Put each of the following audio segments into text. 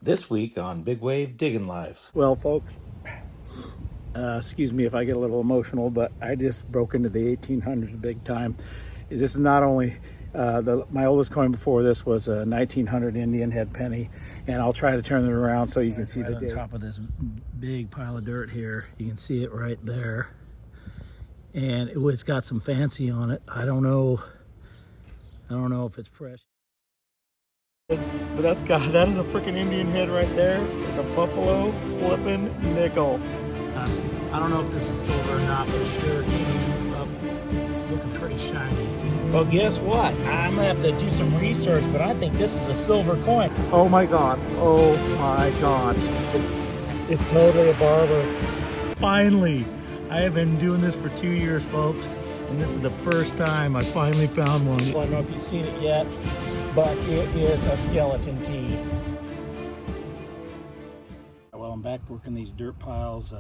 This week on Big Wave Digging Life. Well, folks, excuse me if I get a little emotional, but I just broke into the 1800s big time. This is not only my oldest coin before this was a 1900 Indian head penny, and I'll try to turn it around so you can see the date. On top of this big pile of dirt here, you can see it right there, and it's got some fancy on it. I don't know if it's fresh. But that is a freaking Indian head right there. It's a buffalo flipping nickel. I don't know if this is silver or not, but it sure came up looking pretty shiny. Well, guess what? I'm gonna have to do some research, but I think this is a silver coin. Oh my god! Oh my god! It's totally a barber. Finally, I have been doing this for 2 years, folks, and this is the first time I finally found one. I don't know if you've seen it yet, but it is a skeleton key. Well, I'm back working these dirt piles.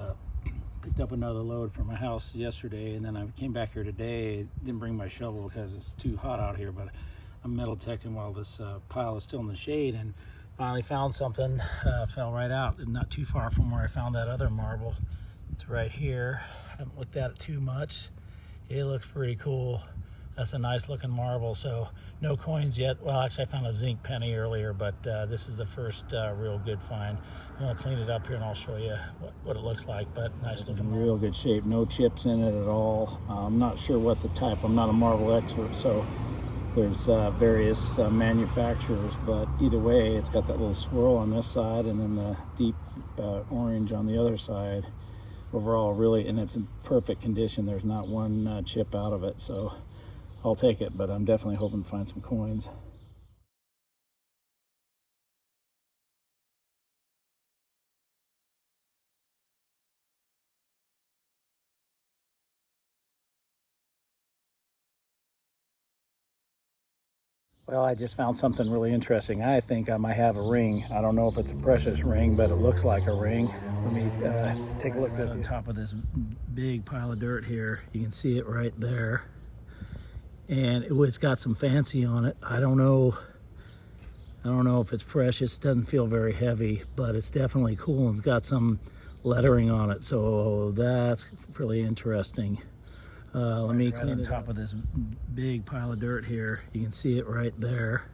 Picked up another load from my house yesterday, and then I came back here today. Didn't bring my shovel because it's too hot out here, but I'm metal detecting while this pile is still in the shade, and finally found something. Fell right out, not too far from where I found that other marble. It's right here. I haven't looked at it too much. It looks pretty cool. That's a nice looking marble. So no coins yet. Well, actually I found a zinc penny earlier, but this is the first real good find. I'm gonna clean it up here and I'll show you what it looks like, but nice looking. In real good shape, no chips in it at all. I'm not sure what the type, I'm not a marble expert, so there's various manufacturers, but either way, it's got that little swirl on this side and then the deep orange on the other side. Overall, really, and it's in perfect condition. There's not one chip out of it, so I'll take it, but I'm definitely hoping to find some coins. Well, I just found something really interesting. I think I might have a ring. I don't know if it's a precious ring, but it looks like a ring. Let me take a look at the top of this big pile of dirt here. You can see it right there. And it's got some fancy on it. I don't know if it's precious. It doesn't feel very heavy, but it's definitely cool and it's got some lettering on it. So that's really interesting. Let me clean on top of this big pile of dirt here. You can see it right there.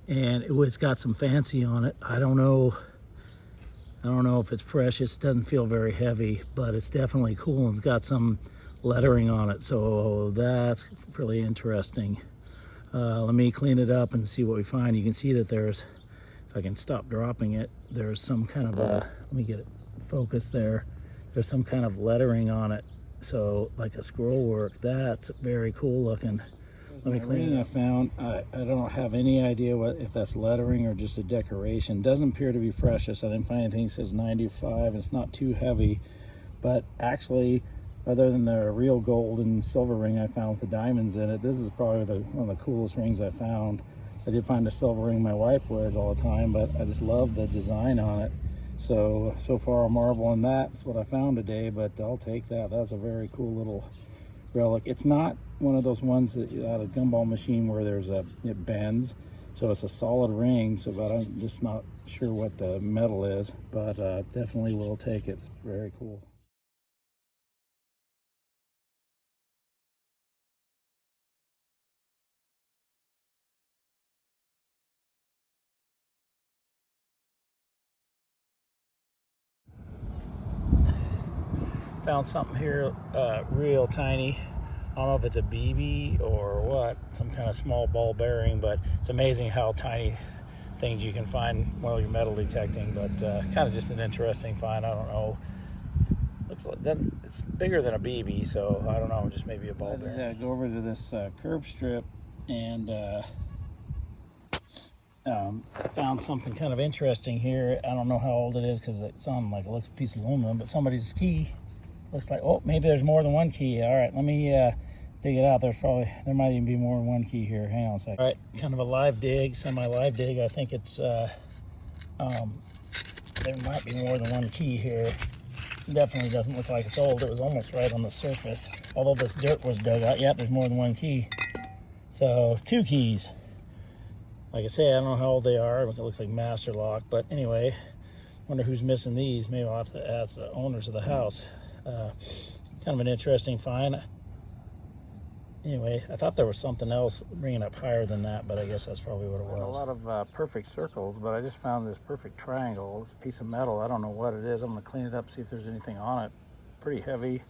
And it's got some fancy on it. I don't know if it's precious. It doesn't feel very heavy, but it's definitely cool and it's got some lettering on it. So that's really interesting. Let me clean it up and see what we find. You can see that there's, if I can stop dropping it, there's some kind of let me get it focused there. There's some kind of lettering on it. So like a scroll work. That's very cool looking. Let me clean it. I found, I don't have any idea if that's lettering or just a decoration. Doesn't appear to be precious. I didn't find anything that says 95. It's not too heavy, but actually, other than the real gold and silver ring I found with the diamonds in it, this is probably one of the coolest rings I found. I did find a silver ring my wife wears all the time, but I just love the design on it. So far a marble, and that's what I found today, but I'll take that. That's a very cool little relic. It's not one of those ones that out of gumball machine where it bends, so it's a solid ring. But I'm just not sure what the metal is, but definitely will take it. It's very cool. Found something here real tiny. I don't know if it's a BB or what, some kind of small ball bearing, but it's amazing how tiny things you can find while you're metal detecting. But kind of just an interesting find. I don't know. Looks like it's bigger than a BB, so I don't know, just maybe a ball bearing. Yeah, go over to this curb strip and found something kind of interesting here. I don't know how old it is because it's on like it looks a piece of aluminum, but somebody's key. Looks like, oh, maybe there's more than one key. All right, let me dig it out. There might even be more than one key here. Hang on a second. All right, kind of a live dig, semi-live dig. I think it's, there might be more than one key here. Definitely doesn't look like it's old. It was almost right on the surface. Although this dirt was dug out, yeah, there's more than one key. So 2 keys. Like I say, I don't know how old they are. It looks like master lock, but anyway, wonder who's missing these. Maybe I'll have to ask the owners of the house. Kind of an interesting find. Anyway, I thought there was something else bringing up higher than that, but I guess that's probably what it was. A lot of perfect circles, but I just found this perfect triangle. It's a piece of metal. I don't know what it is. I'm going to clean it up, see if there's anything on it. Pretty heavy,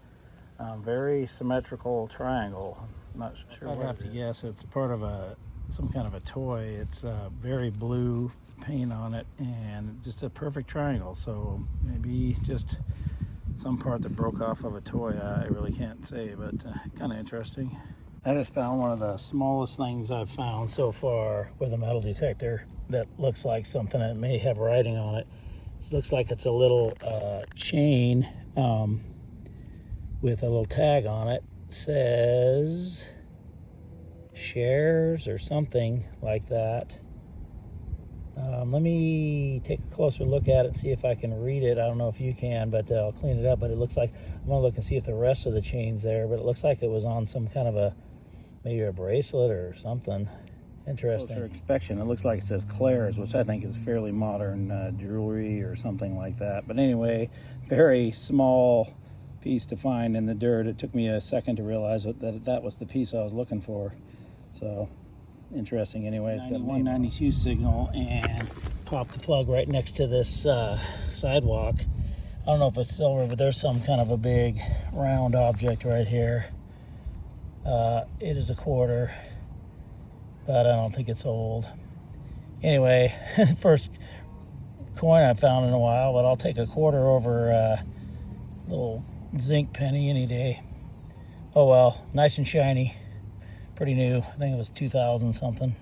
very symmetrical triangle. I'm not sure what I have to guess. It's part of some kind of a toy. It's very blue paint on it and just a perfect triangle. So maybe just some part that broke off of a toy. I really can't say, but kind of interesting. I just found one of the smallest things I've found so far with a metal detector that looks like something that may have writing on it. It looks like it's a little chain with a little tag on it. It says shares or something like that. Let me take a closer look at it and see if I can read it. I don't know if you can, but I'll clean it up. But it looks like, I'm going to look and see if the rest of the chain's there, but it looks like it was on some kind of maybe a bracelet or something. Interesting. Closer inspection, it looks like it says Claire's, which I think is fairly modern jewelry or something like that. But anyway, very small piece to find in the dirt. It took me a second to realize that was the piece I was looking for. So interesting. Anyway, it's got 192 signal and pop the plug right next to this sidewalk. I don't know if it's silver, but there's some kind of a big round object right here. It is a quarter, but I don't think it's old. Anyway, first coin I've found in a while, but I'll take a quarter over a little zinc penny any day. Oh well, nice and shiny. Pretty new. I think it was 2000 something.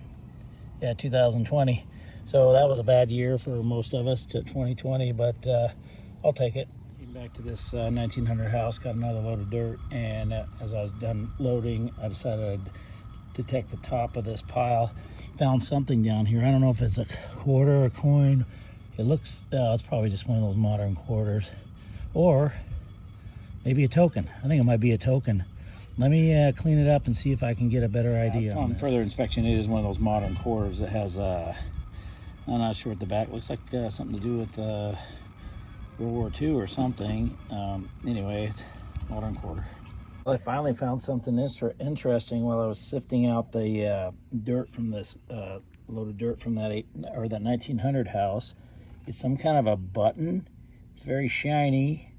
Yeah, 2020. So that was a bad year for most of us to 2020, but I'll take it. Came back to this 1900 house, got another load of dirt, and as I was done loading, I decided I'd detect the top of this pile. Found something down here. I don't know if it's a quarter or a coin. It looks, it's probably just one of those modern quarters. Or maybe a token. I think it might be a token. Let me clean it up and see if I can get a better idea. On further inspection, it is one of those modern quarters that has, I'm not sure what the back looks like, something to do with World War II or something. Anyway, it's a modern quarter. Well, I finally found something interesting while I was sifting out the dirt from this load of dirt from that 1900 house. It's some kind of a button. It's very shiny.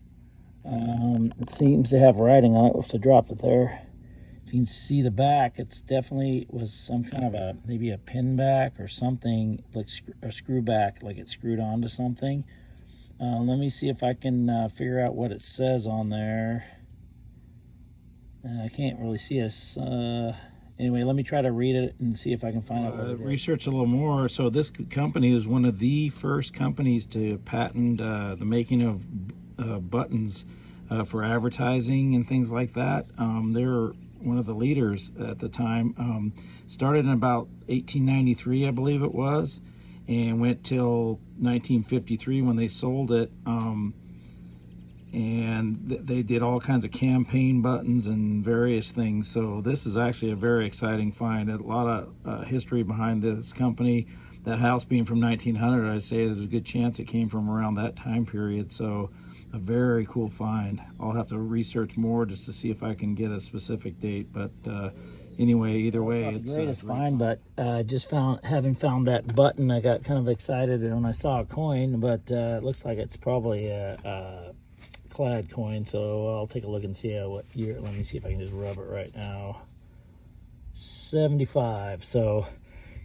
It seems to have writing on it. We'll have to drop it there. If you can see the back, it's definitely was some kind of maybe a pin back or something, like a screw back, like it's screwed onto something. Let me see if I can figure out what it says on there. I can't really see it. Anyway, let me try to read it and see if I can find out. Research a little more. So this company is one of the first companies to patent the making of buttons for advertising and things like that. They're one of the leaders at the time. Started in about 1893, I believe it was, and went till 1953 when they sold it. And they did all kinds of campaign buttons and various things. So this is actually a very exciting find. A lot of history behind this company. That house being from 1900, I'd say there's a good chance it came from around that time period. So a very cool find. I'll have to research more just to see if I can get a specific date. But anyway, either way, it's the greatest find. But just having found that button, I got kind of excited when I saw a coin. But it looks like it's probably a clad coin. So I'll take a look and see what year. Let me see if I can just rub it right now. 75. So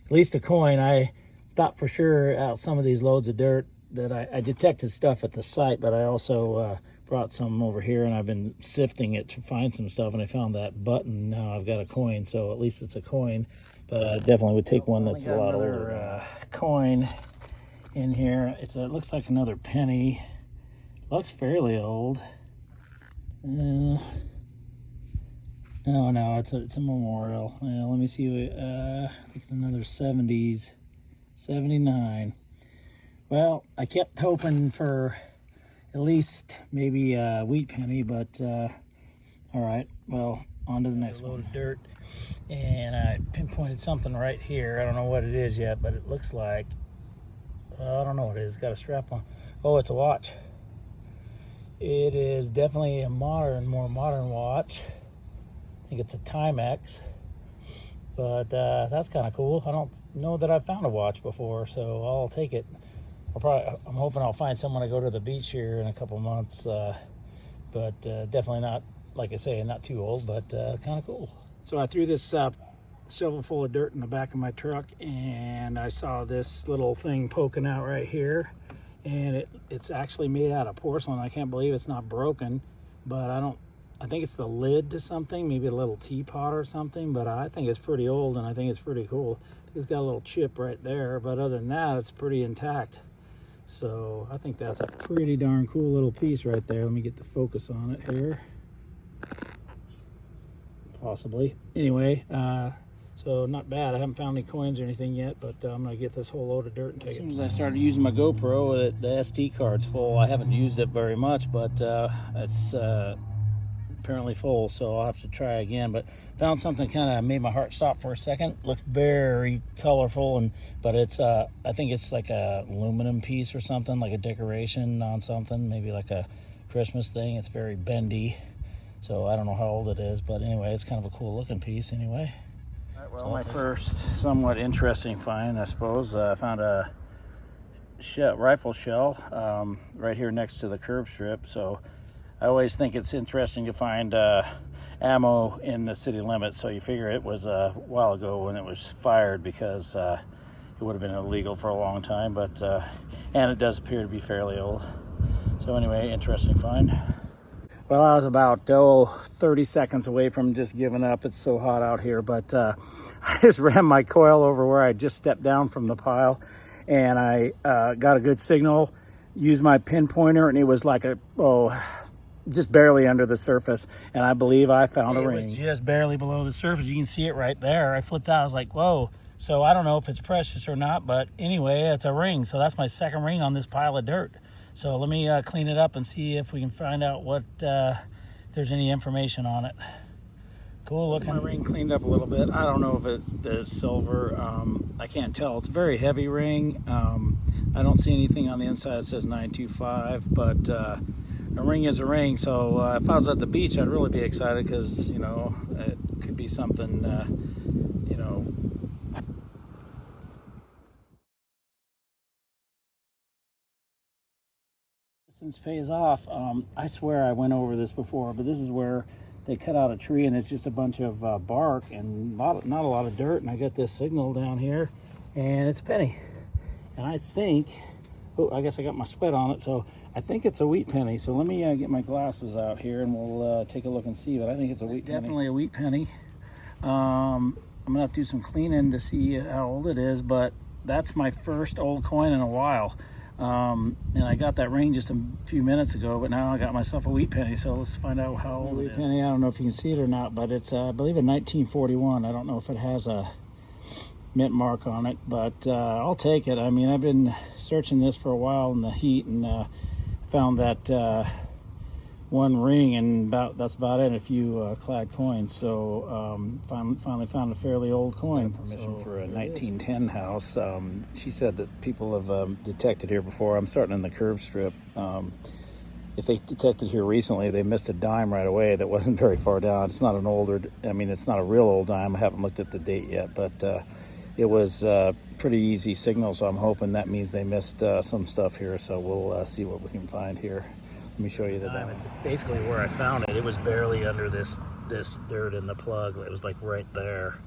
at least a coin. I thought for sure out some of these loads of dirt that I detected stuff at the site, but I also brought some over here and I've been sifting it to find some stuff, and I found that button. Now I've got a coin, so at least it's a coin, but I definitely would take one that's a lot older. Coin in here. It looks like another penny. Looks fairly old. No, it's a memorial. Let me see. I think it's another 70s, 79. Well, I kept hoping for at least maybe a wheat penny, but all right. Well, on to the next one. Dirt, and I pinpointed something right here. I don't know what it is yet, but it looks like, I don't know what it is. It's got a strap on. Oh, it's a watch. It is definitely a more modern watch. I think it's a Timex, but that's kind of cool. I don't know that I've found a watch before, so I'll take it. I'm hoping I'll find someone to go to the beach here in a couple months, but definitely not, like I say, not too old, but kind of cool. So I threw this shovel full of dirt in the back of my truck, and I saw this little thing poking out right here, and it's actually made out of porcelain. I can't believe it's not broken, but I think it's the lid to something, maybe a little teapot or something, but I think it's pretty old, and I think it's pretty cool. I think it's got a little chip right there, but other than that, it's pretty intact. So I think that's a pretty darn cool little piece right there. Let me get the focus on it here. Possibly. Anyway, so not bad. I haven't found any coins or anything yet, but I'm going to get this whole load of dirt and take it. As soon as I started using my GoPro, the SD card's full. I haven't used it very much, but it's apparently full, so I'll have to try again. But found something kind of made my heart stop for a second. Looks very colorful, but it's I think it's like a aluminum piece or something, like a decoration on something, maybe like a Christmas thing. It's very bendy, so I don't know how old it is, but anyway, it's kind of a cool looking piece anyway. All right, well, so my first somewhat interesting find, I suppose. I found a rifle shell right here next to the curb strip. So I always think it's interesting to find ammo in the city limits, so you figure it was a while ago when it was fired, because it would have been illegal for a long time, but and it does appear to be fairly old. So anyway, interesting find. Well, I was about 30 seconds away from just giving up. It's so hot out here, but I just ran my coil over where I just stepped down from the pile, and I got a good signal, used my pinpointer, and it was like just barely under the surface, and I believe I found a ring. It was just barely below the surface. You can see it right there. I flipped out. I was like, whoa. So I don't know if it's precious or not, but anyway, it's a ring. So that's my second ring on this pile of dirt. So let me clean it up and see if we can find out what if there's any information on it. Cool looking. My ring cleaned up a little bit. I don't know if it's silver. I can't tell. It's a very heavy ring. I don't see anything on the inside that says 925, but a ring is a ring. So if I was at the beach, I'd really be excited, because, you know, it could be something, you know. Distance pays off. I swear I went over this before, but this is where they cut out a tree, and it's just a bunch of bark and not a lot of dirt. And I got this signal down here, and it's a penny. And I think, oh, I guess I got my sweat on it, so I think it's a wheat penny. So let me get my glasses out here, and we'll take a look and see. But I think it's a wheat penny. Definitely a wheat penny. I'm gonna have to do some cleaning to see how old it is, but that's my first old coin in a while. And I got that ring just a few minutes ago, but now I got myself a wheat penny. So let's find out how old it is. Penny, I don't know if you can see it or not, but it's I believe in 1941. I don't know if it has a mint mark on it, but I'll take it. I mean, I've been searching this for a while in the heat, and found that one ring, and that's about it. A few clad coins. So finally found a fairly old coin. Permission for a 1910 house. She said that people have detected here before. I'm starting in the curb strip. If they detected here recently, they missed a dime right away that wasn't very far down. It's not an older, I mean, it's not a real old dime. I haven't looked at the date yet, but it was pretty easy signal, so I'm hoping that means they missed some stuff here. So we'll see what we can find here. Let me show you the dime. It's basically where I found it. It was barely under this dirt in the plug. It was like right there,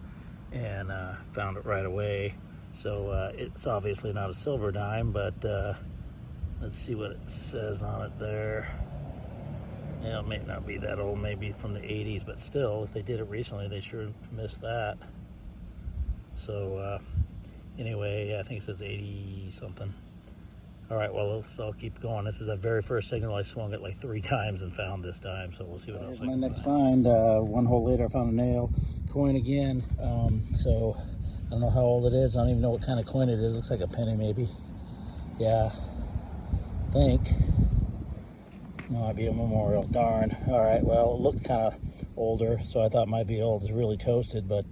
and found it right away. So it's obviously not a silver dime, but let's see what it says on it there. Yeah, it may not be that old, maybe from the 80s, but still, if they did it recently, they sure missed that. So anyway, I think it says 80 something. All right, well, I'll keep going. This is the very first signal. I swung it like 3 times and found this dime, so we'll see what else I can find. My next find, one hole later, I found a nail. Coin again. So I don't know how old it is. I don't even know what kind of coin it is. Looks like a penny maybe. Yeah, I think. Might be a memorial. Darn. All right, well, it looked kind of older, so I thought it might be old. It's really toasted, but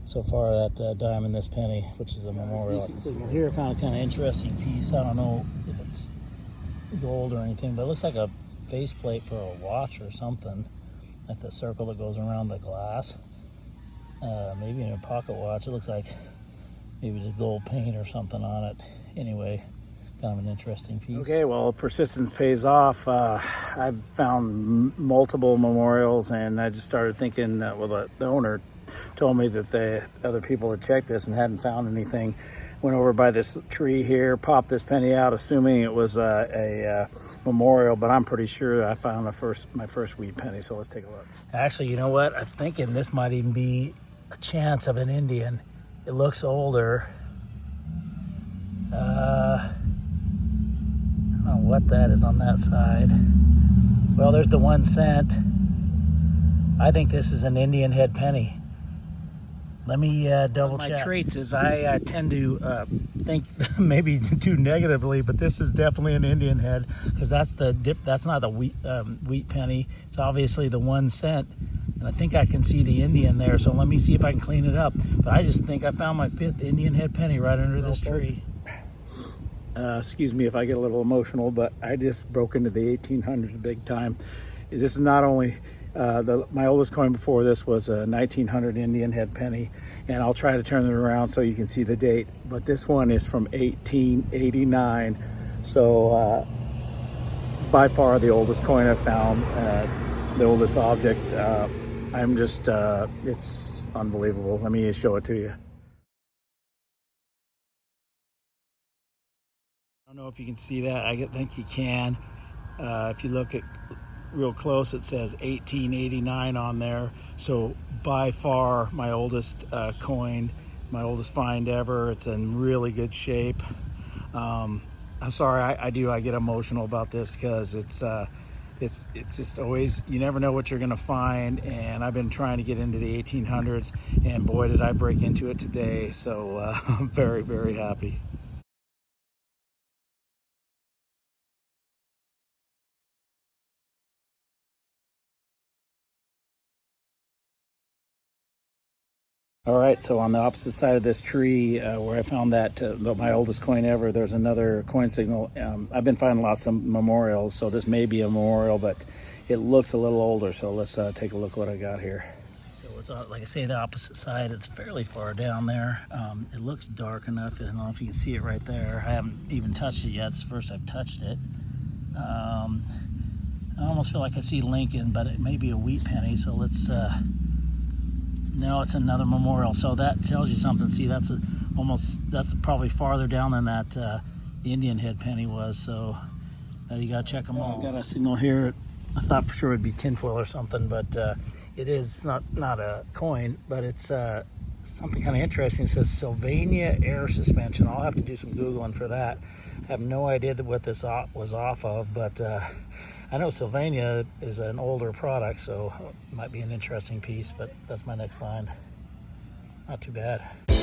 so far that dime and this penny, which is a memorial. Here I found a kind of interesting piece. I don't know if it's gold or anything, but it looks like a faceplate for a watch or something, like the circle that goes around the glass. Maybe in a pocket watch. It looks like maybe just gold paint or something on it. Anyway, kind of an interesting piece. Okay, well, persistence pays off. I found multiple memorials, and I just started thinking that, well, the owner told me that the other people had checked this and hadn't found anything. Went over by this tree here, popped this penny out, assuming it was a memorial, but I'm pretty sure I found my first wheat penny, so let's take a look. Actually, you know what? I'm thinking this might even be a chance of an Indian. It looks older. I don't know what that is on that side. Well, there's the 1 cent. I think this is an Indian head penny. Let me double check. My traits is I tend to think maybe too negatively, but this is definitely an Indian head, because that's not the wheat penny. It's obviously the 1 cent, and I think I can see the Indian there. So let me see if I can clean it up. But I just think I found my 5th Indian head penny right under this tree. Excuse me if I get a little emotional, but I just broke into the 1800s big time. This is not only my oldest coin before this was a 1900 Indian head penny, and I'll try to turn it around so you can see the date, but this one is from 1889, so by far the oldest coin I've found, the oldest object. I'm just it's unbelievable. Let me show it to you. I don't know if you can see that. I think you can. If you look at real close, it says 1889 on there. So by far my oldest coin, my oldest find ever. It's in really good shape. I'm sorry, I get emotional about this, because it's just always, you never know what you're gonna find, and I've been trying to get into the 1800s, and boy did I break into it today. So I'm very, very happy. All right, so on the opposite side of this tree, where I found that my oldest coin ever, there's another coin signal. I've been finding lots of memorials, so this may be a memorial, but it looks a little older. So let's take a look what I got here. So it's like I say, the opposite side. It's fairly far down there. It looks dark enough. I don't know if you can see it right there. I haven't even touched it yet. It's the first I've touched it. I almost feel like I see Lincoln, but it may be a wheat penny. So let's. No, it's another memorial. So that tells you something. See, that's probably farther down than that the Indian head penny was. So you gotta check them all. I've got a signal here. I thought for sure it'd be tinfoil or something, but it is not a coin, but it's something kind of interesting. It says Sylvania air suspension. I'll have to do some Googling for that. I have no idea what this was off of, but I know Sylvania is an older product, so it might be an interesting piece, but that's my next find. Not too bad. A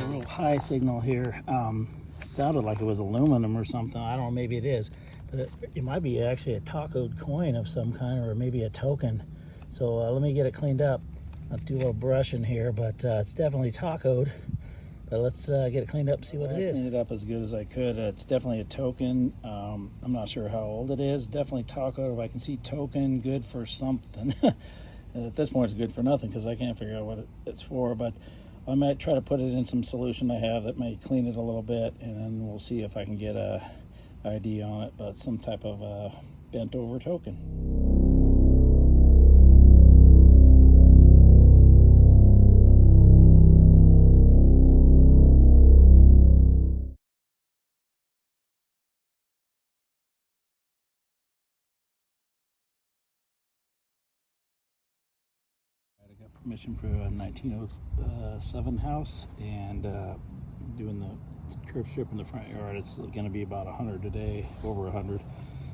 real high signal here. It sounded like it was aluminum or something. I don't know, maybe it is, but it might be actually a tacoed coin of some kind, or maybe a token. So let me get it cleaned up. I'll do a little brushing here, but it's definitely tacoed. But let's get it cleaned up and see what it is. I cleaned it up as good as I could. It's definitely a token. I'm not sure how old it is. Definitely tacoed. If I can see token, good for something. At this point, it's good for nothing, because I can't figure out what it's for. But I might try to put it in some solution I have that may clean it a little bit, and then we'll see if I can get a ID on it. But some type of bent over token. I got permission for a 1907 house, and doing the curb strip in the front yard. It's going to be about 100 today, over 100.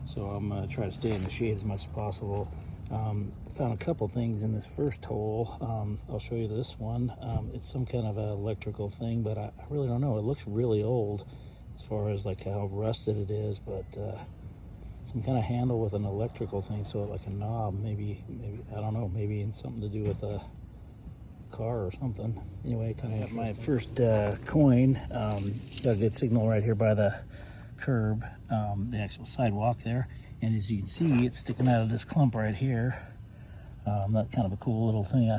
So I'm going to try to stay in the shade as much as possible. Found a couple things in this first hole. I'll show you this one. It's some kind of an electrical thing, but I really don't know. It looks really old as far as like how rusted it is, but some kind of handle with an electrical thing, so like a knob, maybe I don't know, maybe in something to do with a car or something. Anyway, kind of got my first coin. Got a good signal right here by the curb, the actual sidewalk there, and as you can see, it's sticking out of this clump right here. That's kind of a cool little thing.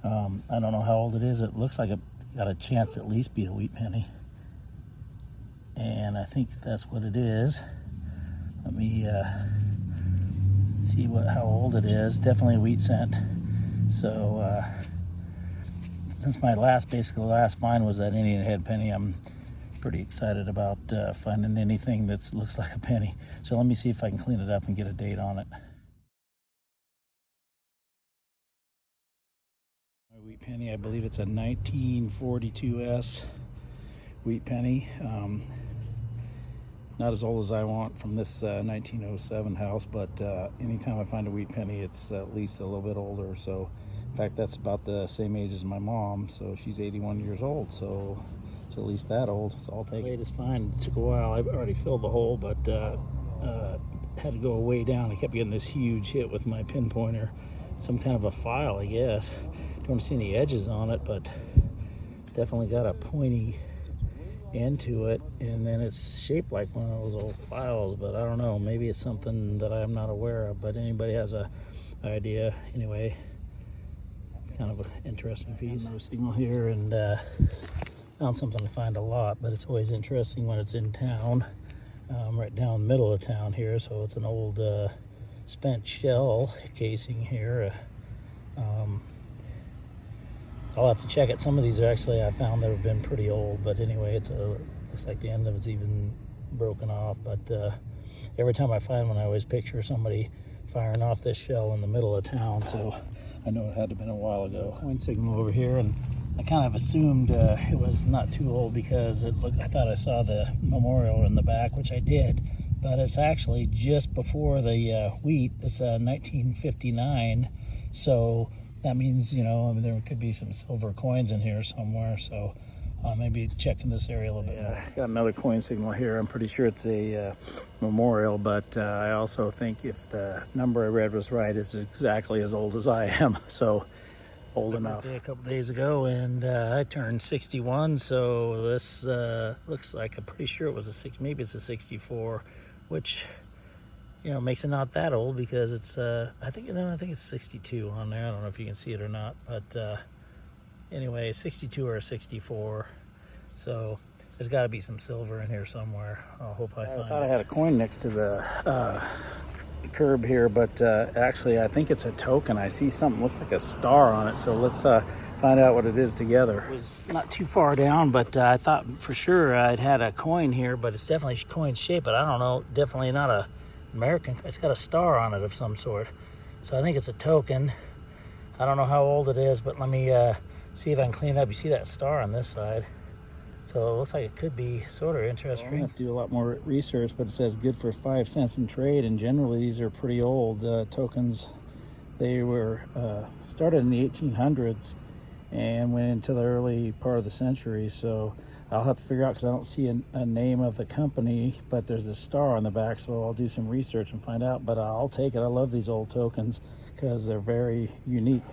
I don't know how old it is. It looks like it got a chance to at least be a wheat penny, and I think that's what it is. Let me see how old it is. Definitely a wheat cent. So since my last find was that Indian head penny, I'm pretty excited about finding anything that looks like a penny. So let me see if I can clean it up and get a date on it. My wheat penny, I believe it's a 1942S wheat penny. Not as old as I want from this 1907 house, but anytime I find a wheat penny, it's at least a little bit older. So, in fact, that's about the same age as my mom, so she's 81 years old, so it's at least that old, so I'll take it. Weight is fine. It took a while. I've already filled the hole, but had to go way down. I kept getting this huge hit with my pinpointer. Some kind of a file, I guess. Don't see any edges on it, but it's definitely got a pointy into it, and then it's shaped like one of those old files, but I don't know, maybe it's something that I'm not aware of, but anybody has a idea. Anyway, kind of an interesting piece. Another signal here, and found something I find a lot, but it's always interesting when it's in town, right down the middle of town here. So it's an old spent shell casing here. I'll have to check it. Some of these are actually, I found that have been pretty old, but anyway, looks like the end of it's even broken off. But every time I find one, I always picture somebody firing off this shell in the middle of town, so I know it had to have been a while ago. Coin signal over here, and I kind of assumed it was not too old because I thought I saw the memorial in the back, which I did, but it's actually just before the wheat. It's 1959, so that means, you know, I mean, there could be some silver coins in here somewhere, so maybe check in this area a little bit more. Got another coin signal here. I'm pretty sure it's a memorial, but I also think if the number I read was right, it's exactly as old as I am, so old enough. A couple days ago, and I turned 61, so this looks like, I'm pretty sure it was maybe it's a 64, which, you know, makes it not that old because it's I think it's 62 on there. I don't know if you can see it or not, but anyway, 62 or a 64. So there's got to be some silver in here somewhere. I hope I find it. I thought I had a coin next to the curb here, but actually I think it's a token. I see something looks like a star on it, so let's find out what it is together. It was not too far down, but I thought for sure I'd had a coin here, but it's definitely coin shaped, but I don't know, definitely not a American. It's got a star on it of some sort, so I think it's a token. I don't know how old it is, but let me see if I can clean it up. You see that star on this side, so it looks like it could be sort of interesting. I have to do a lot more research, but it says good for 5 cents in trade, and generally these are pretty old tokens. They were started in the 1800s and went into the early part of the century, so I'll have to figure out, because I don't see a name of the company, but there's a star on the back, so I'll do some research and find out, but I'll take it. I love these old tokens because they're very unique.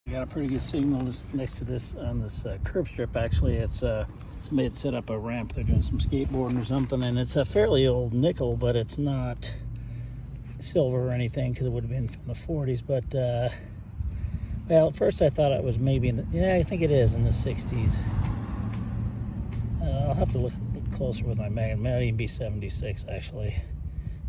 We got a pretty good signal next to this on this curb strip. Actually, it's somebody had set up a ramp. They're doing some skateboarding or something, and it's a fairly old nickel, but it's not silver or anything because it would have been from the 40s. But well, at first I thought it was maybe yeah, I think it is in the 60s. I'll have to look closer with my magnet. It might even be 76 actually.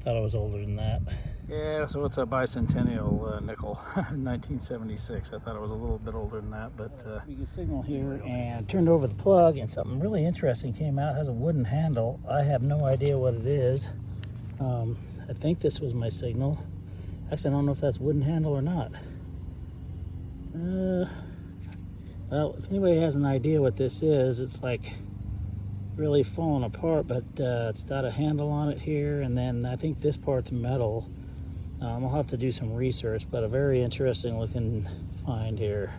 Thought it was older than that. Yeah, so it's a bicentennial nickel, 1976. I thought it was a little bit older than that, but we can signal here and turned over the plug, and something really interesting came out. It has a wooden handle. I have no idea what it is. I think this was my signal. Actually, I don't know if that's wooden handle or not. Well, if anybody has an idea what this is, it's like really falling apart, but it's got a handle on it here, and then I think this part's metal. I'll have to do some research, but a very interesting looking find here.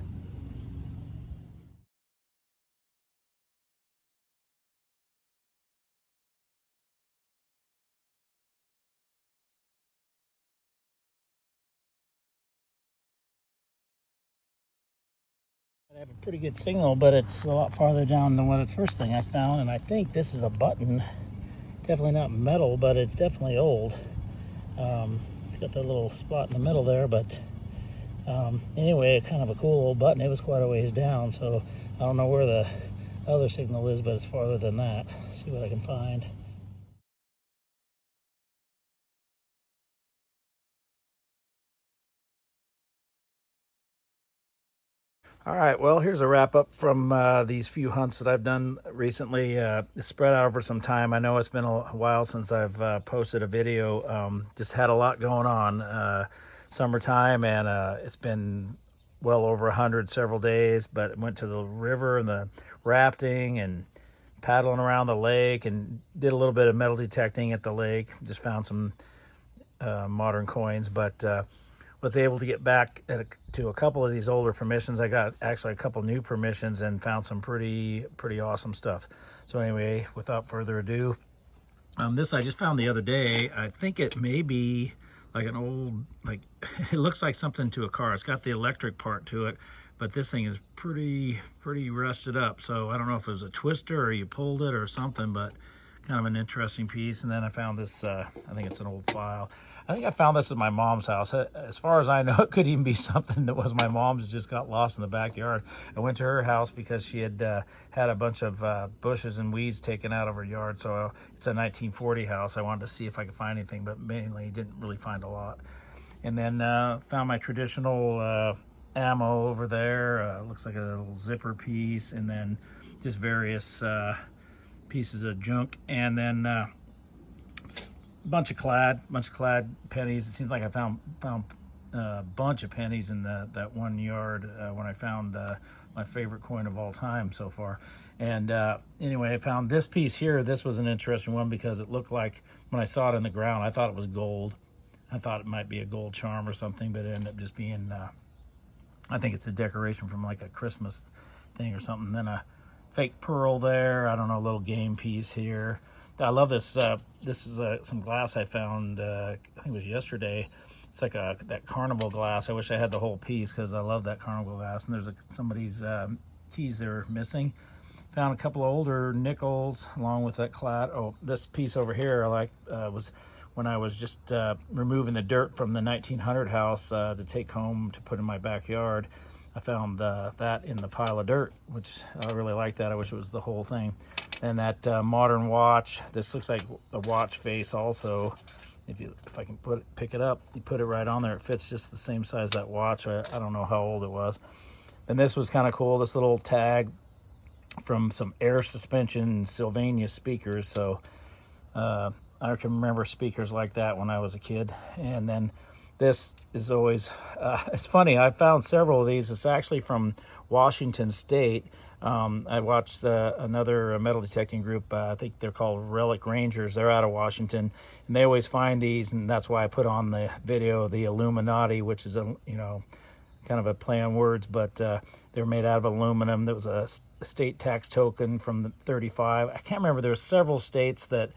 I have a pretty good signal, but it's a lot farther down than what the first thing I found, and I think this is a button. Definitely not metal, but it's definitely old. It's got that little spot in the middle there, but anyway, kind of a cool old button. It was quite a ways down, so I don't know where the other signal is, but it's farther than that. Let's see what I can find. All right, well, here's a wrap up from these few hunts that I've done recently. It's spread out over some time. I know it's been a while since I've posted a video. Just had a lot going on. Summertime, and it's been well over 100 several days, but went to the river and the rafting and paddling around the lake and did a little bit of metal detecting at the lake. Just found some modern coins, but was able to get back to a couple of these older permissions. I got actually a couple new permissions and found some pretty awesome stuff. So anyway, without further ado, this I just found the other day. I think it may be like an old, like it looks like something to a car. It's got the electric part to it, but this thing is pretty rusted up. So I don't know if it was a twister or you pulled it or something, but kind of an interesting piece. And then I found this, I think it's an old file. I think I found this at my mom's house. As far as I know, it could even be something that was my mom's, just got lost in the backyard. I went to her house because she had had a bunch of bushes and weeds taken out of her yard. So it's a 1940 house. I wanted to see if I could find anything, but mainly didn't really find a lot. And then found my traditional ammo over there. Looks like a little zipper piece, and then just various pieces of junk, and then bunch of clad pennies. It seems like I found a bunch of pennies in that one yard when I found my favorite coin of all time so far. And anyway, I found this piece here. This was an interesting one because it looked like, when I saw it in the ground, I thought it was gold. I thought it might be a gold charm or something, but it ended up just being, I think it's a decoration from like a Christmas thing or something. Then a fake pearl there. I don't know, a little game piece here. I love this. This is some glass I found, I think it was yesterday. It's like that carnival glass. I wish I had the whole piece because I love that carnival glass. And there's somebody's keys that are missing. Found a couple of older nickels along with that clad. Oh, this piece over here I like was when I was just removing the dirt from the 1900 house to take home to put in my backyard. I found that in the pile of dirt, which I really like that. I wish it was the whole thing. And that modern watch. This looks like a watch face also. If I can pick it up, you put it right on there. It fits just the same size that watch. I don't know how old it was. And this was kind of cool. This little tag from some air suspension Sylvania speakers. So I can remember speakers like that when I was a kid. And then this is always, it's funny, I found several of these. It's actually from Washington State. I watched another metal detecting group. I think they're called Relic Rangers. They're out of Washington, and they always find these, and that's why I put on the video the Illuminati, which is kind of a play on words, but they're made out of aluminum. There was a state tax token from the 35. I can't remember. There were several states that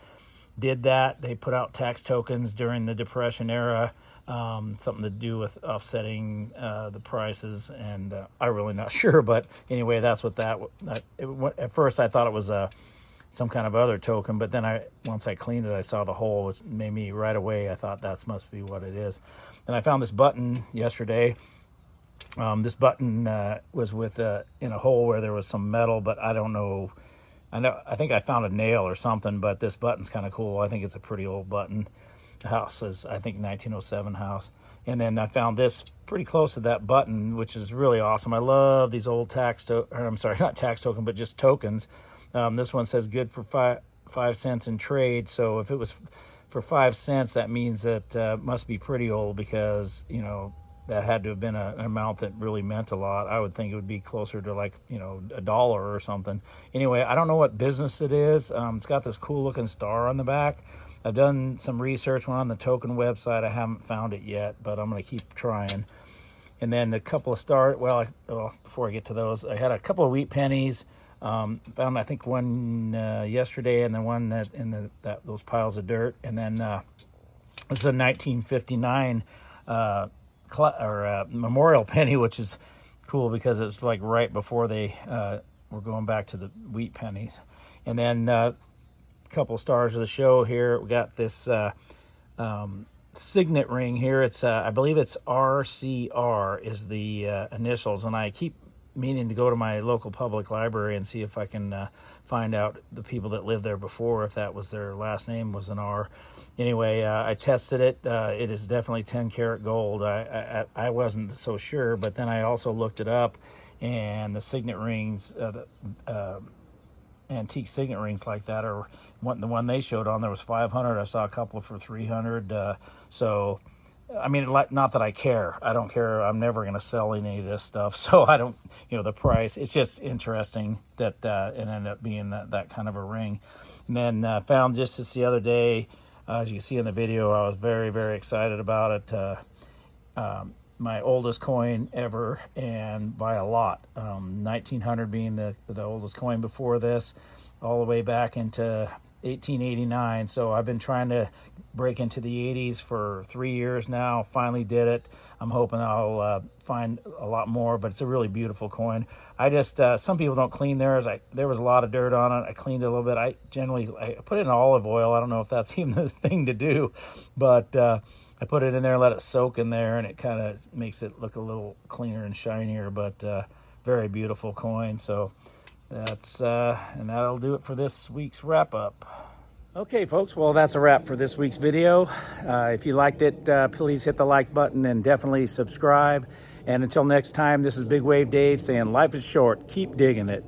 did that. They put out tax tokens during the Depression era. Something to do with offsetting the prices, and I'm really not sure, but anyway, that's what at first I thought it was some kind of other token, but then once I cleaned it, I saw the hole, which made me right away, I thought that must be what it is. And I found this button yesterday. This button was in a hole where there was some metal, but I don't know. I think I found a nail or something, but this button's kind of cool. I think it's a pretty old button. House is, I think, 1907 house. And then I found this pretty close to that button, which is really awesome. I love these old I'm sorry, not tax token, but just tokens. This one says good for 5 cents in trade. So if it was for 5 cents, that means that must be pretty old, because that had to have been an amount that really meant a lot. I would think it would be closer to like, you know, $1 or something. Anyway, I don't know what business it is. It's got this cool looking star on the back. I've done some research on the token website. I haven't found it yet, but I'm going to keep trying. And then a couple of stars. Well, before I get to those, I had a couple of wheat pennies. Found, I think, one yesterday, and then one in those piles of dirt. And then this is a 1959 memorial penny, which is cool because it's like right before they were going back to the wheat pennies. And then a couple stars of the show here. We got this signet ring here. It's I believe it's RCR is the initials, and I keep meaning to go to my local public library and see if I can find out the people that lived there before, if that was their last name was an R. Anyway, I tested it. It is definitely 10 karat gold. I wasn't so sure, but then I also looked it up, and the signet rings, antique signet rings like that, are the one they showed on there was 500. I saw a couple for 300. So, I mean, not that I care. I don't care. I'm never going to sell any of this stuff. So I don't, you know, the price. It's just interesting that it ended up being that kind of a ring. And then found just this the other day. As you can see in the video, I was very, very excited about it. My oldest coin ever, and by a lot. 1900 being the oldest coin before this, all the way back into 1889. So I've been trying to break into the 80s for 3 years now. Finally did it. I'm hoping I'll find a lot more, but it's a really beautiful coin. I just, some people don't clean theirs. There was a lot of dirt on it. I cleaned it a little bit. I put it in olive oil. I don't know if that's even the thing to do, but I put it in there and let it soak in there, and it kind of makes it look a little cleaner and shinier, but very beautiful coin. So that's and that'll do it for this week's wrap up. Okay, folks, well, that's a wrap for this week's video. If you liked it, please hit the like button and definitely subscribe. And until next time, this is Big Wave Dave saying life is short. Keep digging it.